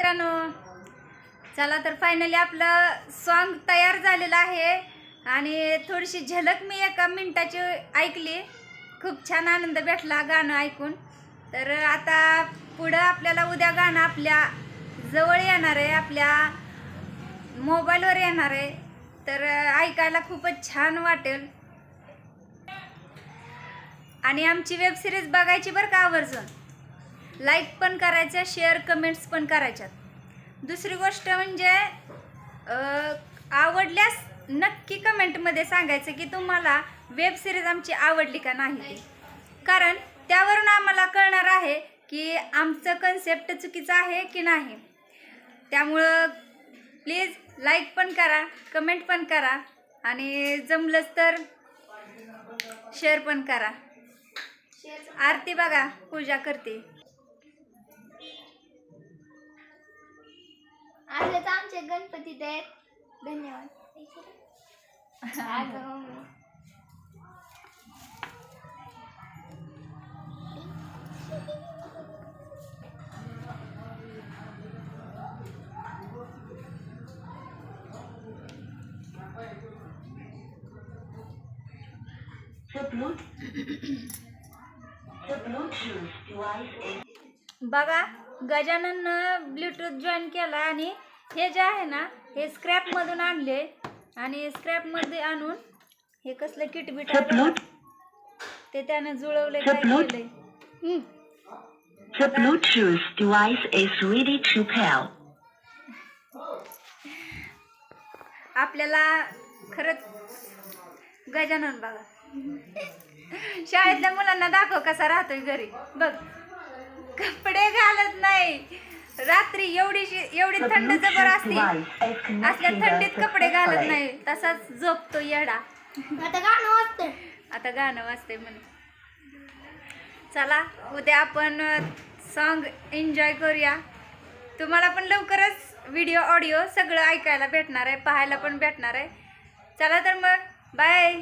मित्रांनो, चला तर फायनली आपलं सॉन्ग तयार झालेलं आहे आणि थोडीशी झलक मी एका मिनिटाची ऐकली. खूप छान आनंद भेटला गाणं ऐकून. तर आता पुढं आपल्याला उद्या गाणं आपल्या जवळ येणार आहे, आपल्या मोबाईलवर येणार आहे. तर ऐकायला खूपच छान वाटेल आणि आमची वेब सिरीज बघायची बरं का आवर्जून. लाईक पण करायचं, शेअर कमेंट्स पण करायच्यात. दुसरी गोष्ट म्हणजे आवडल्यास नक्की कमेंटमध्ये सांगायचं की तुम्हाला वेब सिरीज आमची आवडली का नाही, कारण त्यावरून आम्हाला कळणार आहे की आमचं कन्सेप्ट चुकीचं आहे की नाही. त्यामुळं प्लीज लाईक पण करा, कमेंट पण करा आणि जमलंच तर शेअर पण करा. आरती बघा पूजा करते. आज आमचे गणपती आहेत. धन्यवाद. बघा गजानन ब्लूटूथ जॉईन केला आणि हे जे आहे ना हे स्क्रॅप मधून आणले आणि स्क्रॅप मध्ये आणून हे कसलं किट बिट ते त्याने जुळवले, काय केलंय. The Bluetooth device is ready to pair. आपल्याला खरंच गजानन बघा शाळेतल्या मुलांना दाखव कसा राहतोय घरी. बघ कपडे घालत नाही, रात्री एवढी थंड जबर असते, असल्या थंडीत कपडे घालत नाही, तसाच झोपतो येडा. आता गाणं वाजते म्हणे. चला उद्या आपण सॉन्ग एन्जॉय करूया. तुम्हाला पण लवकरच व्हिडिओ ऑडिओ सगळं ऐकायला भेटणार आहे, पाहायला पण भेटणार आहे. चला तर मग बाय.